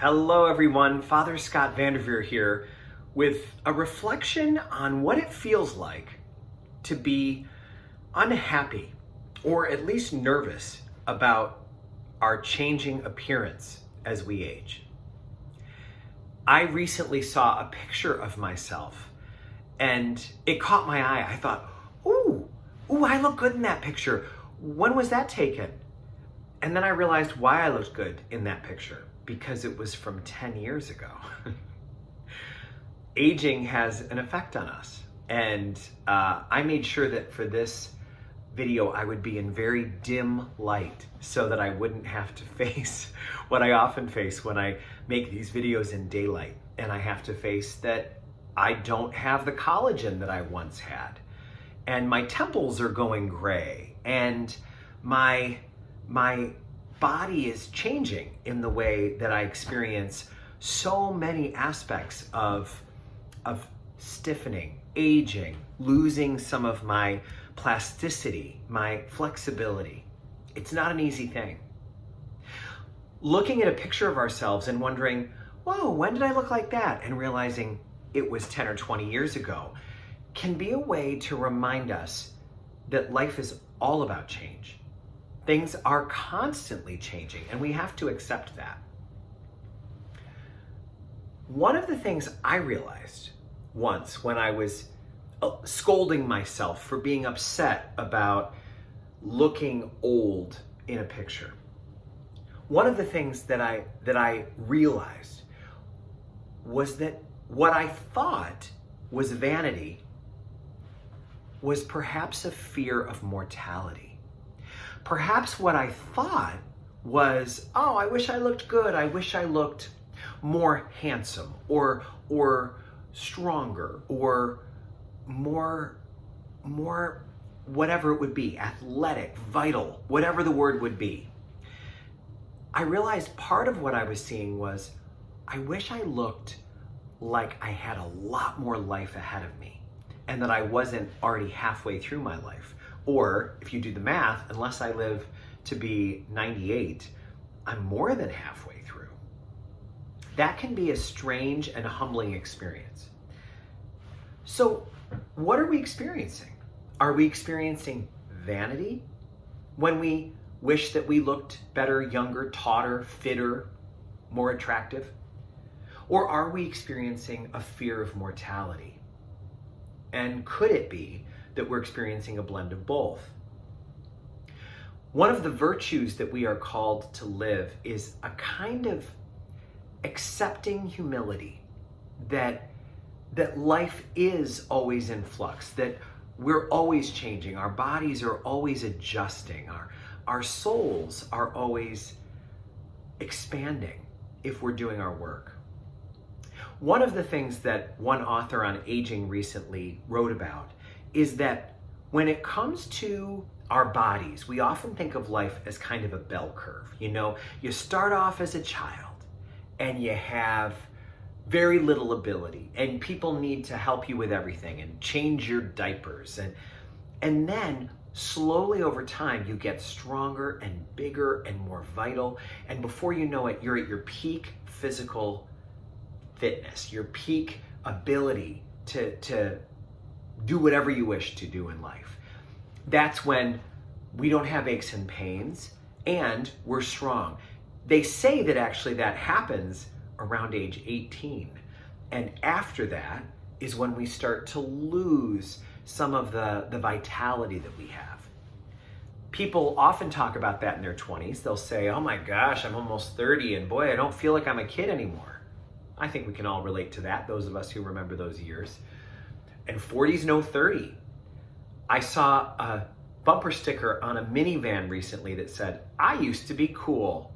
Hello everyone, Father Scott Vanderveer here with a reflection on what it feels like to be unhappy or at least nervous about our changing appearance as we age. I recently saw a picture of myself and it caught my eye. I thought, ooh, I look good in that picture. When was that taken? And then I realized why I looked good in that picture, because it was from 10 years ago. Aging has an effect on us. And I made sure that for this video, I would be in very dim light so that I wouldn't have to face what I often face when I make these videos in daylight. And I have to face that I don't have the collagen that I once had. And my temples are going gray. And my body is changing in the way that I experience so many aspects of stiffening, aging, losing some of my plasticity, my flexibility. It's not an easy thing. Looking at a picture of ourselves and wondering, whoa, when did I look like that? And realizing it was 10 or 20 years ago can be a way to remind us that life is all about change. Things are constantly changing, and we have to accept that. One of the things I realized once when I was scolding myself for being upset about looking old in a picture, one of the things that I realized was that what I thought was vanity was perhaps a fear of mortality. Perhaps what I thought was, oh, I wish I looked good. I wish I looked more handsome or stronger or more whatever it would be, athletic, vital, whatever the word would be. I realized part of what I was seeing was, I wish I looked like I had a lot more life ahead of me and that I wasn't already halfway through my life. Or if you do the math, unless I live to be 98, I'm more than halfway through. That can be a strange and humbling experience. So what are we experiencing? Are we experiencing vanity when we wish that we looked better, younger, taughter, fitter, more attractive? Or are we experiencing a fear of mortality? And could it be that we're experiencing a blend of both? One of the virtues that we are called to live is a kind of accepting humility, that life is always in flux, that we're always changing, our bodies are always adjusting, our souls are always expanding if we're doing our work. One of the things that one author on aging recently wrote about is that when it comes to our bodies, we often think of life as kind of a bell curve. You know, you start off as a child and you have very little ability and people need to help you with everything and change your diapers. And then slowly over time, you get stronger and bigger and more vital. And before you know it, you're at your peak physical fitness, your peak ability to do whatever you wish to do in life. That's when we don't have aches and pains and we're strong. They say that actually that happens around age 18. And after that is when we start to lose some of the vitality that we have. People often talk about that in their 20s. They'll say, oh my gosh, I'm almost 30 and boy, I don't feel like I'm a kid anymore. I think we can all relate to that, those of us who remember those years. And 40's no 30. I saw a bumper sticker on a minivan recently that said, I used to be cool.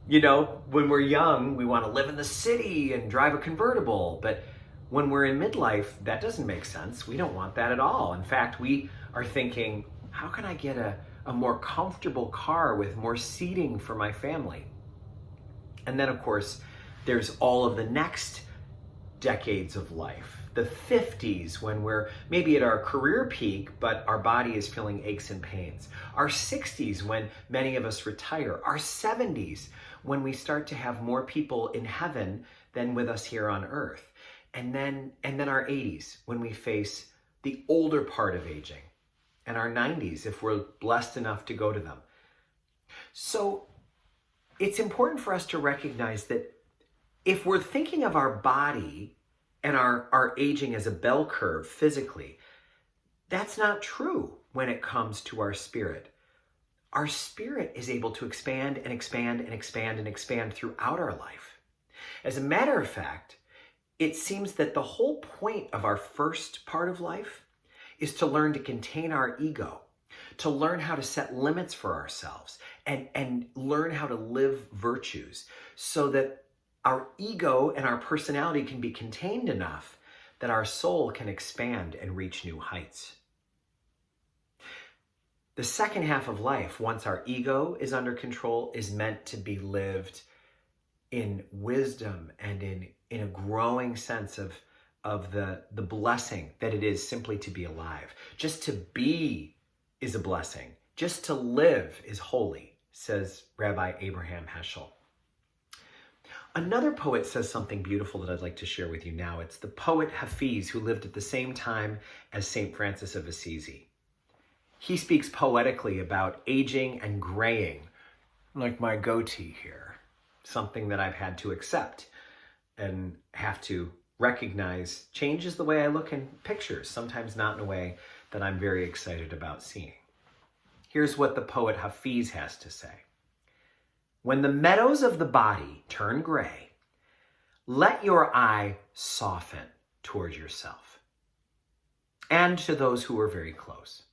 You know, when we're young, we want to live in the city and drive a convertible. But when we're in midlife, that doesn't make sense. We don't want that at all. In fact, we are thinking, how can I get a more comfortable car with more seating for my family? And then, of course, there's all of the next decades of life. The 50s, when we're maybe at our career peak, but our body is feeling aches and pains. Our 60s, when many of us retire. Our 70s, when we start to have more people in heaven than with us here on earth. And then our 80s, when we face the older part of aging. And our 90s, if we're blessed enough to go to them. So it's important for us to recognize that if we're thinking of our body and our aging as a bell curve physically, that's not true when it comes to our spirit. Our spirit is able to expand and expand and expand and expand throughout our life. As a matter of fact, it seems that the whole point of our first part of life is to learn to contain our ego, to learn how to set limits for ourselves, and learn how to live virtues so that our ego and our personality can be contained enough that our soul can expand and reach new heights. The second half of life, once our ego is under control, is meant to be lived in wisdom and in a growing sense of the blessing that it is simply to be alive. Just to be is a blessing. Just to live is holy, says Rabbi Abraham Heschel. Another poet says something beautiful that I'd like to share with you now. It's the poet Hafiz, who lived at the same time as St. Francis of Assisi. He speaks poetically about aging and graying, like my goatee here, something that I've had to accept and have to recognize changes the way I look in pictures, sometimes not in a way that I'm very excited about seeing. Here's what the poet Hafiz has to say. When the meadows of the body turn gray, let your eye soften toward yourself and to those who are very close.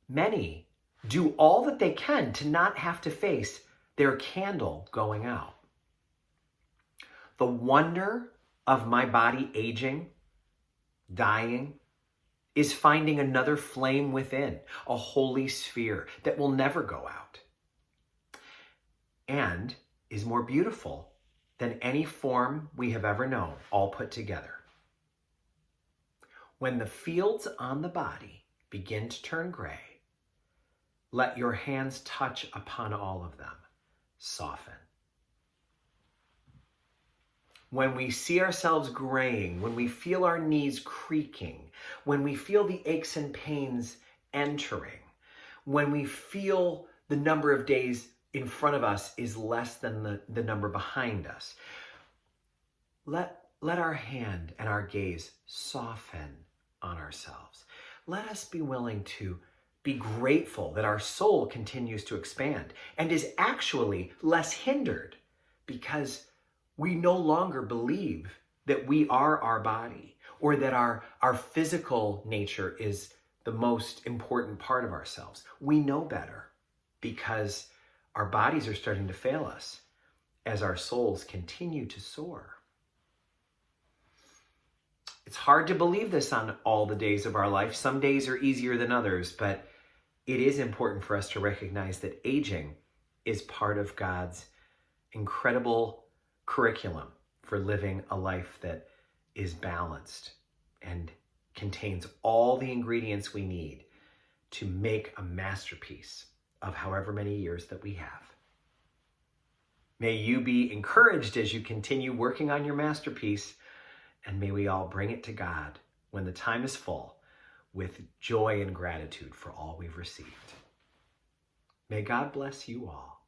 Many do all that they can to not have to face their candle going out. The wonder of my body aging, dying, is finding another flame within, a holy sphere that will never go out, and is more beautiful than any form we have ever known, all put together. When the fields on the body begin to turn gray, let your hands touch upon all of them, soften. When we see ourselves graying, when we feel our knees creaking, when we feel the aches and pains entering, when we feel the number of days in front of us is less than the number behind us, let our hand and our gaze soften on ourselves. Let us be willing to be grateful that our soul continues to expand and is actually less hindered because we no longer believe that we are our body or that our physical nature is the most important part of ourselves. We know better because our bodies are starting to fail us as our souls continue to soar. It's hard to believe this on all the days of our life. Some days are easier than others, but it is important for us to recognize that aging is part of God's incredible curriculum for living a life that is balanced and contains all the ingredients we need to make a masterpiece of however many years that we have. May you be encouraged as you continue working on your masterpiece, and may we all bring it to God when the time is full with joy and gratitude for all we've received. May God bless you all.